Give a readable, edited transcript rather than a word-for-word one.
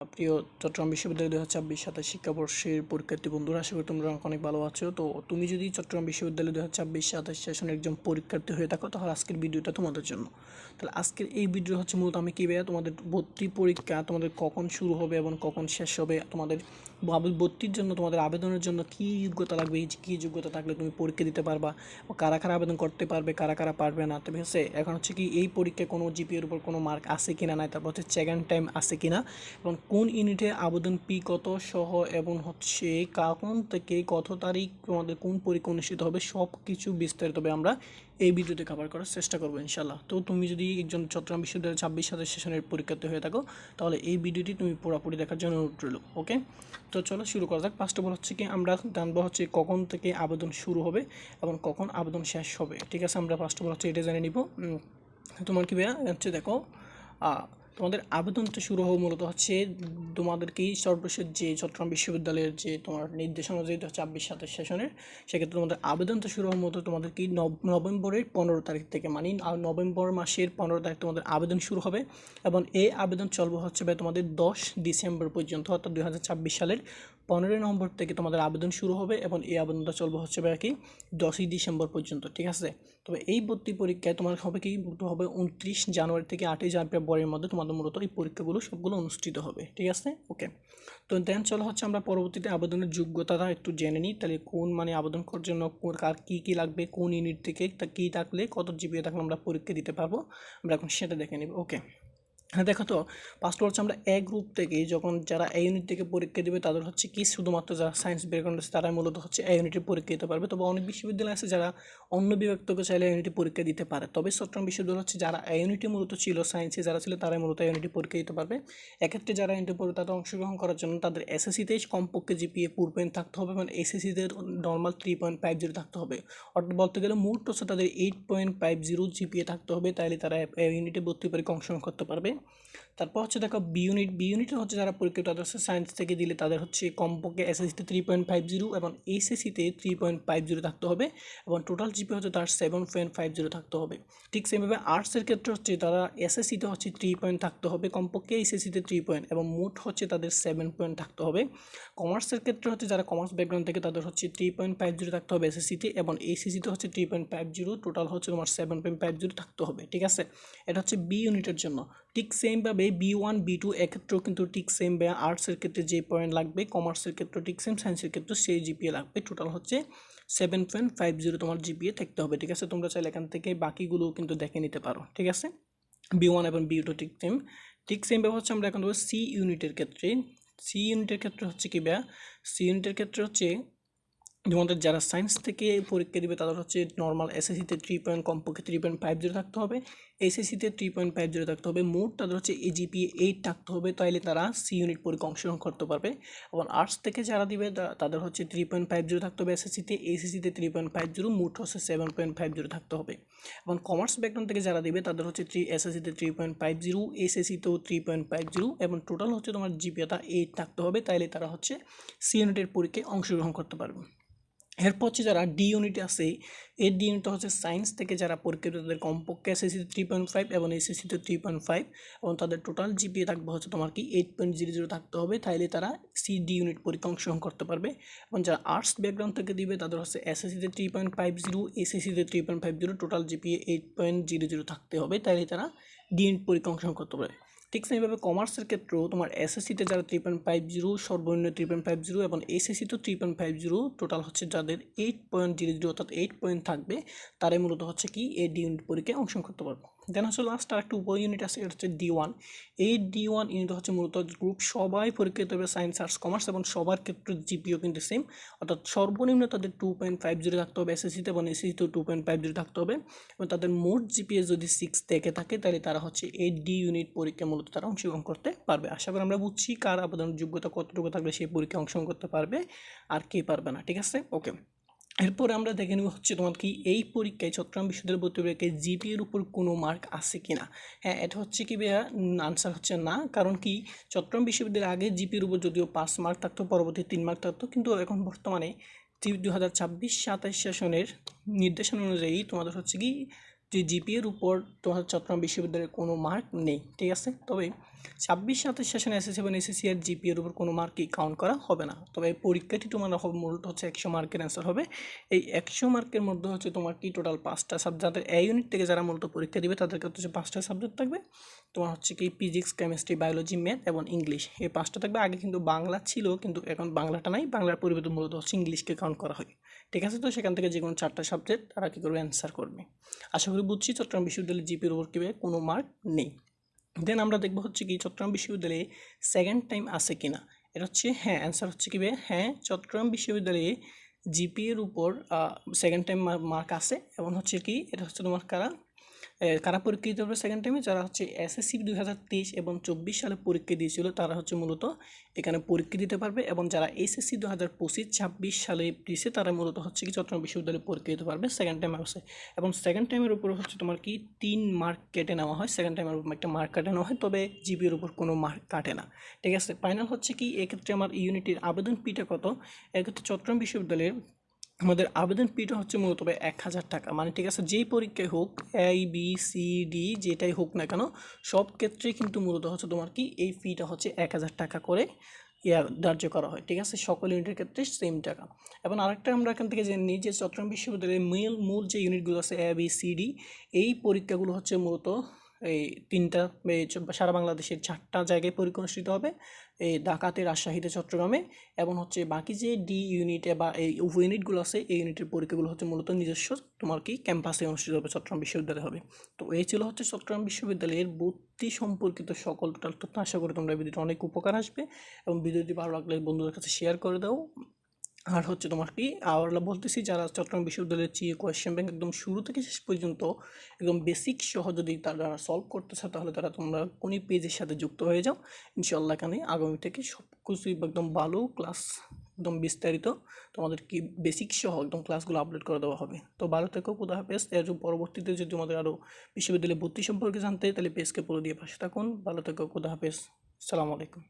প্রিয় চট্টগ্রাম বিশ্ববিদ্যালয় 2024-27 শিক্ষাবর্ষের পরীক্ষার্থী বন্ধুরা, আশা করি তোমরা অনেক ভালো আছো। তো তুমি যদি চট্টগ্রাম বিশ্ববিদ্যালয় 2024-27 সেশনের একজন পরীক্ষার্থী হয়ে থাকো, তাহলে আজকের ভিডিওটা তোমাদের জন্য। তাহলে আজকের এই ভিডিও হচ্ছে মূলত আমি কীভাবে তোমাদের ভর্তি পরীক্ষা তোমাদের কখন শুরু হবে এবং কখন শেষ হবে, তোমাদের ভর্তির জন্য তোমাদের আবেদনের জন্য কী যোগ্যতা লাগবে, কী যোগ্যতা থাকলে তুমি পরীক্ষা দিতে পারবা, কারা কারা আবেদন করতে পারবে, কারা কারা পারবে না। ঠিক আছে, এখন হচ্ছে কি এই পরীক্ষায় কোনো জিপিএর উপর কোনো মার্ক আছে কিনা নাই, তারপর হচ্ছে সেকেন্ড টাইম আছে কিনা, এবং কোন ইউনিটে আবেদন ফি কত সহ, এবং হচ্ছে কখন থেকে কত তারিখ তোমাদের কোন পরীক্ষা অনুষ্ঠিত হবে, সব কিছু বিস্তারিতভাবে আমরা এই ভিডিওতে কভার করার চেষ্টা করবো ইনশাল্লাহ। তো তুমি যদি একজন চট্টগ্রাম বিশ্ববিদ্যালয়ের 26 সেশনের পরীক্ষার্থী হয়ে থাকো, তাহলে এই ভিডিওটি তুমি পুরোপুরি দেখার জন্য অনুরোধ রইল। ওকে, তো চলো শুরু করা যাক। ফার্স্ট অফ অল হচ্ছে কি আমরা জানবো হচ্ছে কখন থেকে আবেদন শুরু হবে এবং কখন আবেদন শেষ হবে। ঠিক আছে, আমরা ফার্স্ট অফ অল হচ্ছে এটা জেনে নিব। তোমার কি ভাইয়া হচ্ছে দেখো, তোমাদের আবেদনটা শুরু হবে মূলত হচ্ছে তোমাদেরকেই সর্বশেষ যে চট্টগ্রাম বিশ্ববিদ্যালয়ের যে তোমার নির্দেশনা যেটা 26-27 সেশনের, সেক্ষেত্রে তোমাদের আবেদনটা শুরু হওয়ার মতো তোমাদেরকে নভেম্বরের 15 তারিখ থেকে, মানে নভেম্বর মাসের 15 তারিখ তোমাদের আবেদন শুরু হবে এবং এই আবেদন চলবে হচ্ছে তোমাদের 10 ডিসেম্বর পর্যন্ত, অর্থাৎ 2026 সালের 15 নভেম্বর থেকে তোমাদের আবেদন শুরু হবে এবং এই আবেদনটা চলবে হচ্ছে কি 10ই ডিসেম্বর পর্যন্ত। ঠিক আছে, তবে এই ভর্তি পরীক্ষায় তোমার হবে কি হবে 29 জানুয়ারি থেকে 8ই ফেব্রুয়ারির মধ্যে তোমাদের মূলত এই পরীক্ষাগুলো সবগুলো অনুষ্ঠিত হবে। ঠিক আছে, ওকে। তো দেন চলো হচ্ছে আমরা পরবর্তীতে আবেদনের যোগ্যতাটা একটু জেনে নিই। তাহলে কোন মানে আবেদন করার জন্য কার কী কী লাগবে, কোন ইউনিট থেকে তা কী থাকলে কত জিপিএ থাকলে আমরা পরীক্ষা দিতে পারবো, আমরা এখন সেটা দেখে নিব। ওকে, হ্যাঁ দেখো, তো ফার্স্ট হচ্ছে আমরা এ গ্রুপ থেকে যখন যারা এই ইউনিট থেকে পরীক্ষা দেবে তাদের হচ্ছে কি শুধুমাত্র যারা সায়েন্স ব্যাকগ্রাউন্ড আছে তারাই মূলত হচ্ছে এই ইউনিটে পরীক্ষা দিতে পারবে। তবে অনেক বিশ্ববিদ্যালয় আছে যারা অন্য বিভাগ থেকে চাইলে ইউনিটে পরীক্ষা দিতে পারে। তবে চট্টগ্রাম বিশ্ববিদ্যালয় হচ্ছে যারা এই ইউনিটে মূলত ছিল, সায়েন্সে যারা ছিল তারাই মূলত এই ইউনিটে পরীক্ষা দিতে পারবে। এক্ষেত্রে যারা ইউনিটে পড়বে তাদের অংশগ্রহণ করার জন্য তাদের এসএসসিতেই কমপক্ষে জিপিএ 4 থাকতে হবে এবং এসএসসিতে নর্মাল 3.50 থাকতে হবে। অর্থাৎ বলতে গেলে মোট হচ্ছে তাদের 8.50 জিপিএ থাকতে হবে, তাইলে তারা এই ইউনিটে ভর্তি পরীক্ষা অংশগ্রহণ করতে পারবে। তারপর হচ্ছে দেখো বি ইউনিটে হচ্ছে যারা পরীক্ষা তাদের হচ্ছে সায়েন্স থেকে দিলে তাদের হচ্ছে কমপক্ষে এসএসসিতে 3.50 এবং এইচএসসিতে 3.50 থাকতে হবে এবং টোটাল জিপি হচ্ছে তার 7.50 থাকতে হবে। ঠিক সেমভাবে আর্টসের ক্ষেত্রে হচ্ছে তারা এসএসসিতে হচ্ছে 3 থাকতে হবে কমপক্ষে, এইচএসসিতে 3 এবং মোট হচ্ছে তাদের 7 থাকতে হবে। কমার্সের ক্ষেত্রে হচ্ছে যারা কমার্স ব্যাকগ্রাউন্ড থেকে তাদের হচ্ছে 3.50 থাকতে হবে এসএসসিতে এবং এইচএসসিতে হচ্ছে 3.50, টোটাল হচ্ছে তোমার 7.50 থাকতে হবে। ঠিক আছে, এটা হচ্ছে বি ইউনিটের জন্য। ঠিক সেমভাবে B1 B2 এক্ষেত্রেও কিন্তু ঠিক সেম, আর্টসের ক্ষেত্রে যে পয়েন্ট লাগবে, কমার্সের ক্ষেত্রে ঠিক সেম, সায়েন্সের ক্ষেত্রে সেই জিপিএ লাগবে। টোটাল হচ্ছে 7.50 তোমার জিপিএ থাকতে হবে। ঠিক আছে, তোমরা চাইলে এখান থেকে বাকিগুলো কিন্তু দেখে নিতে পারো। ঠিক আছে, B1 এবং B2 ঠিক সেমভাবে হচ্ছে আমরা এখন দেবো সি ইউনিটের ক্ষেত্রে। হচ্ছে কি সি ইউনিটের ক্ষেত্রে হচ্ছে তোমাদের যারা সায়েন্স থেকে পরীক্ষা দিবে তাদের হচ্ছে নর্মাল এসএসসিতে কমপক্ষে 3.50 থাকতে হবে, এসএসসিতে 3.50 থাকতে হবে, মোট তাদের হচ্ছে এজিপিএ 8 থাকতে হবে, তাইলে তারা সি ইউনিট পরীক্ষা অংশগ্রহণ করতে পারবে। এবং আর্টস থেকে যারা দিবে তাদের হচ্ছে 3.50 থাকতে হবে এসএসসিতে, এসএসসিতে 3.50, মোট হচ্ছে 7.50 থাকতে হবে। এবং কমার্স ব্যাকগ্রাউন্ড থেকে যারা দিবে তাদের হচ্ছে এসএসসিতে 3.50, এসএসসিতেও 3.50 এবং টোটাল হচ্ছে তোমার জিপিএটা 8 থাকতে হবে, তাইলে তারা হচ্ছে সি ইউনিটের পরীক্ষায় অংশগ্রহণ করতে পারবে। এরপর হচ্ছে যারা ডি ইউনিটে আছে, এই ডি ইউনিটটা হচ্ছে সায়েন্স থেকে যারা পরীক্ষা দেবে তাদের কমপক্ষে এসএসসিতে 3.5 এবং এসএসসিতে 3.5 এবং তাদের টোটাল জিপিএ থাকবে হচ্ছে তোমার কি 8.00 থাকতে হবে, তাইলে তারা সি ডি ইউনিট পরীক্ষা অংশগ্রহণ করতে পারবে। এবং যারা আর্টস ব্যাকগ্রাউন্ড থেকে দিবে তাদের হচ্ছে এসএসসিতে 3.50, এসএসসিতে 3.50, টোটাল জিপিএ 8.00 থাকতে হবে, তাইলে তারা ডি ইউনিট পরীক্ষা অংশগ্রহণ করতে পারে। ঠিক সেইভাবে কমার্সের ক্ষেত্রেও তোমার এসএসসিতে যারা 3.50, সর্বনিম্ন 3.50 এবং এসএসসিতেও 3.50, টোটাল হচ্ছে যাদের 8.00 অর্থাৎ 8 পয়েন্ট থাকবে, তারাই মূলত হচ্ছে কি এই ডি ইউনিট পরীক্ষায় অংশগ্রহণ করতে পারবে। দেন হচ্ছে লাস্ট আর একটা উপ ইউনিট আছে, এটা হচ্ছে D1। এই D1 ইউনিট হচ্ছে মূলত গ্রুপ সবাই পরীক্ষা দিতে হবে, সায়েন্স আর্টস কমার্স, এবং সবার ক্ষেত্রে জিপিও কিন্তু সেম, অর্থাৎ সর্বনিম্ন তাদের 2.50 থাকতে হবে এসএসসিতে এবং এসএসসিতেও 2.50 থাকতে হবে এবং তাদের মোট জিপিএ যদি 6 থেকে থাকে তাহলে তারা হচ্ছে এই ডি ইউনিট পরীক্ষা মূলত তারা অংশগ্রহণ করতে পারবে। আশা করি আমরা বুঝছি কার আবেদনের যোগ্যতা কতটুকু থাকলে সেই পরীক্ষা অংশগ্রহণ করতে পারবে আর কে পারবে না। ঠিক আছে, ওকে। এরপরে আমরা দেখে নেব হচ্ছে তোমার কি এই পরীক্ষায় চট্টগ্রাম বিশ্ববিদ্যালয় ভর্তি পরীক্ষায় জিপিএর উপর কোনো মার্ক আছে কিনা। হ্যাঁ, এটা হচ্ছে কি ভাইয়া, আনসার হচ্ছে না। কারণ কি চট্টগ্রাম বিশ্ববিদ্যালয়ের আগে জিপিএর উপর যদিও 5 মার্ক থাকতো, পরবর্তী 3 মার্ক থাকতো, কিন্তু এখন বর্তমানে 2026-27 সেশনের নির্দেশনা অনুযায়ী তোমাদের হচ্ছে কি যে জিপিএর উপর তোমাদের চট্টগ্রাম বিশ্ববিদ্যালয়ের কোনো মার্ক নেই। ঠিক আছে, তবে 26-27 সেশনে এসএসসি এবং এসএসসি এর জিপিএ এর উপর কোনো মার্কই কাউন্ট করা হবে না। তবে এই পরীক্ষাটি তোমার হবে মূলত হচ্ছে 100 মার্কের অ্যান্সার হবে। এই 100 মার্কের মধ্যে হচ্ছে তোমার কি টোটাল 5টা সাবজেক্ট, যাদের এ ইউনিট থেকে যারা মূলত পরীক্ষা দিবে তাদেরকে হচ্ছে 5টা সাবজেক্ট থাকবে। তোমার হচ্ছে কি ফিজিক্স, কেমিস্ট্রি, বায়োলজি, ম্যাথ এবং ইংলিশ, এই 5টা থাকবে। আগে কিন্তু বাংলা ছিল, কিন্তু এখন বাংলাটা নাই, বাংলার পরিবর্তে মূলত হচ্ছে ইংলিশকে কাউন্ট করা হয়। ঠিক আছে, তো সেখান থেকে যে কোনো 4টা সাবজেক্ট তারা কী করবে, অ্যান্সার করবে। আশা করি বুঝছি চট্টগ্রাম বিশ্ববিদ্যালয়ের জিপির উপর কীভাবে কোনো মার্ক নেই। দেন আমরা দেখবো হচ্ছে কি চট্টগ্রাম বিশ্ববিদ্যালয়ে সেকেন্ড টাইম আছে কিনা। এটা হচ্ছে হ্যাঁ, অ্যান্সার হচ্ছে কি হ্যাঁ, চট্টগ্রাম বিশ্ববিদ্যালয়ে জিপিএর উপর সেকেন্ড টাইম মার্ক আছে। এবং হচ্ছে কি এটা হচ্ছে তোমার কারা পরীক্ষা দিতে পারবে সেকেন্ড টাইমে, যারা হচ্ছে এসএসসি 2023 এবং 24 সালে পরীক্ষা দিয়েছিল তারা হচ্ছে মূলত এখানে পরীক্ষা দিতে পারবে। এবং যারা এসএসসি 2025-26 সালে দিয়েছে তারা মূলত হচ্ছে কি চট্টগ্রাম বিশ্ববিদ্যালয়ে পরীক্ষা দিতে পারবে সেকেন্ড টাইম আছে। এবং সেকেন্ড টাইমের উপরে হচ্ছে তোমার কি 3 মার্ক কেটে নেওয়া হয়, সেকেন্ড টাইমের উপর একটা মার্ক কাটে নেওয়া হয়, তবে জিপির উপর কোনো মার্ক কাটে না। ঠিক আছে, ফাইনাল হচ্ছে কি এক্ষেত্রে আমার ইউনিটির আবেদন ফিটা কত। এক্ষেত্রে চট্টগ্রাম বিশ্ববিদ্যালয়ের আমাদের আবেদন ফিটা হচ্ছে মূলত 1000 টাকা। মানে ঠিক আছে, যেই পরীক্ষায় হোক, ABCD যেটাই হোক না কেন, সব ক্ষেত্রেই কিন্তু মূলত হচ্ছে তোমার কি এই ফিটা হচ্ছে 1000 টাকা করে ধার্য করা হয়। ঠিক আছে, সকল ইউনিটের ক্ষেত্রে সেম টাকা। এবং আরেকটা আমরা এখান থেকে জেনে নিই যে চট্টগ্রাম বিশ্ববিদ্যালয়ের মূল যে ইউনিটগুলো আছে ABCD, এই পরীক্ষাগুলো হচ্ছে মূলত এই 3টা সারা বাংলাদেশের 4টা জায়গায় পরীক্ষা অনুষ্ঠিত হবে, এই ঢাকাতে, রাজশাহীতে, চট্টগ্রামে। এবং হচ্ছে বাকি যে ডি ইউনিটে বা এই উপ ইউনিটগুলো আছে, এই ইউনিটের পরীক্ষাগুলো হচ্ছে মূলত নিজস্ব তোমার কি ক্যাম্পাসে অনুষ্ঠিত হবে, চট্টগ্রাম বিশ্ববিদ্যালয়ে হবে। তো এই ছিল হচ্ছে চট্টগ্রাম বিশ্ববিদ্যালয়ের ভর্তি সম্পর্কিত সকল টোটাল তথ্য। আশা করি তোমরা ভিডিওটি অনেক উপকার আসবে, এবং ভিডিওটি ভালো লাগলে বন্ধুদের কাছে শেয়ার করে দাও। আর হচ্ছে তোমার কি আবার বলতেছি, যারা চট্টগ্রাম বিশ্ববিদ্যালয়ের কোয়েশ্চেন ব্যাংক একদম শুরু থেকে শেষ পর্যন্ত একদম বেসিক সহ যদি তারা সলভ করতেছে, তাহলে তারা তোমরা কোনি পেজের সাথে যুক্ত হয়ে যাও। ইনশাল্লাহ এখানে আগামী থেকে সব কিছুই একদম ভালো ক্লাস, একদম বিস্তারিত তোমাদের কি বেসিক সহ একদম ক্লাসগুলো আপলোড করে দেওয়া হবে। তো ভালো থেকো, খোদা হাফেজ। এর পরবর্তীতে যদি তোমাদের আরও বিশ্ববিদ্যালয়ে ভর্তি সম্পর্কে জানতে, তাহলে পেজকে ফলো দিয়ে পাশে থাকুন। ভালো থেকো, খোদা হাফেজ, আসসালামু আলাইকুম।